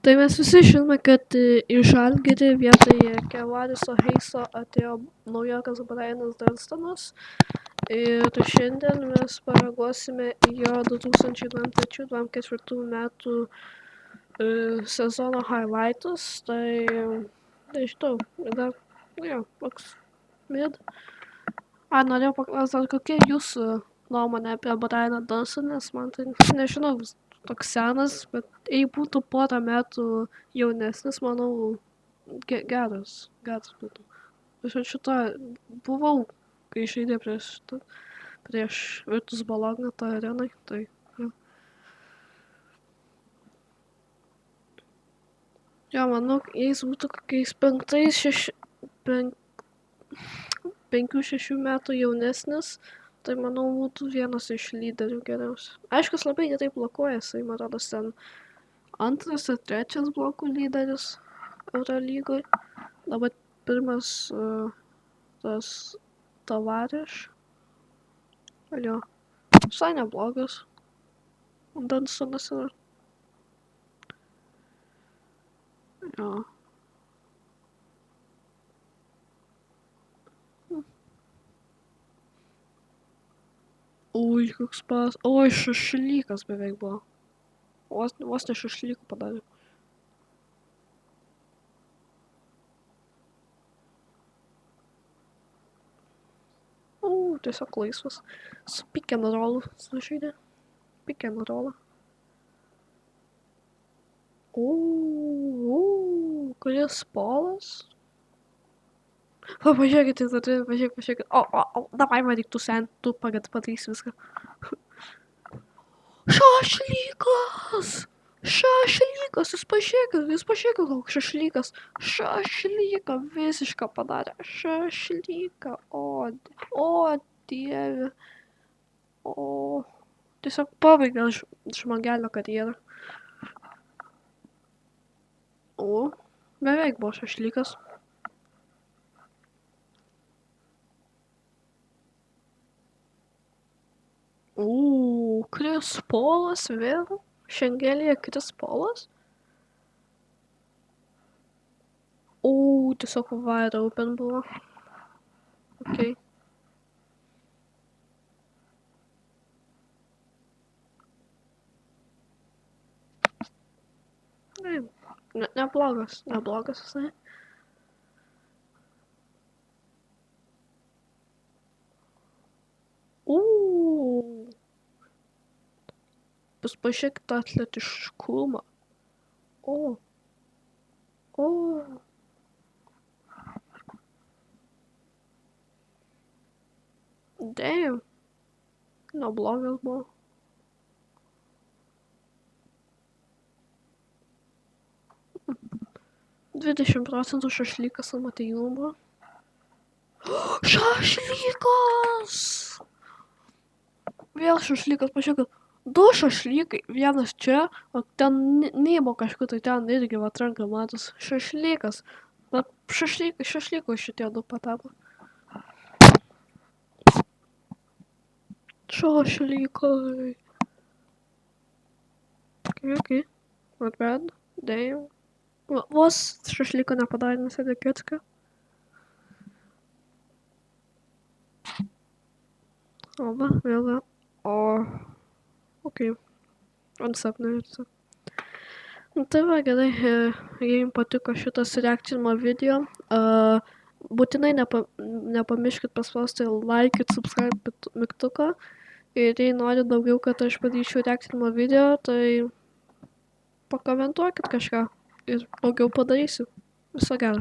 Tai mes visi žinome, kad į Žalgirį vietoje Kevariso Heiso atėjo naujokas Brainas Dunstonas. Ir šiandien mes pareaguosime į jo 2023-2024 metų sezono highlightus. Tai nežinau, dar, toks mid. Norėjau paklausti, kokia jūsų nuomonė apie Brainą Dunstoną, nes man tai, nežinau, toks senas, bet jei būtų porą metų jaunesnis, manau, geras būtų. Šitą buvau, kai žaidė prieš Virtus Bologną tą arenai, tai jo, manau, jis būtų kokiais 5-6 metų jaunesnis, tai manau būtų vienas iš lyderių geriausių. Aišku, jis labai gerai blokuoja, jisai, man rodos, ten 2 ar 3 blokų lyderis Eurolygoj. Dabar pirmas tas Tavariš. Jo, visai neblogas. Dunstonas yra. Jo. Ui, koks pas. Oi, šašlykas beveik buvo. Vos ne šašlykų padarė. Tiesiog laisvas. Su pick and rollu sužaidė. Pick and rollą. Kuris Polas? Pažiūrėkit, pažiūrėkit. Davai man reiktų sent, tu padarysi viską. Šašlykas! Šašlykas, jūs pažiūrėkit, koks šašlykas. Šašlyką visišką padarė. Šašlyką, o dieve. Tiesiog pabaigė žmogelio karjerą. Beveik buvo šašlykas. Kris Polas vėl? Šengelėje Kris Polas? Tiesiog wide open buvo. Okay. Neblogas visai. Pažiūrėkit tą atletiškumą. Damn. Neblogas buvo. %20 šašlykas ant Matejūno buvo. Šašlykas! Vėl šašlykas, pažiūrėkit. 2 šašlykai, vienas čia, o ten neįbo kažkur, tai ten irgi atranka matos. Šašlykas. Bet šašlykų šitie 2 patapo. Šašlykai. Okay. Not bad. Damn. Vos šašlyko nepadarė, nesėdė Kecka. Vėl. Okay. Ansapnė. Tai va, gerai, jei jums patiko šitas reakcinimo video, būtinai nepamirškit paspausti like ir subscribe mygtuką. Ir jei norit daugiau, kad aš padaryčiau reakcinimo video, tai pakomentuokit kažką ir daugiau padarysiu. Viso gero.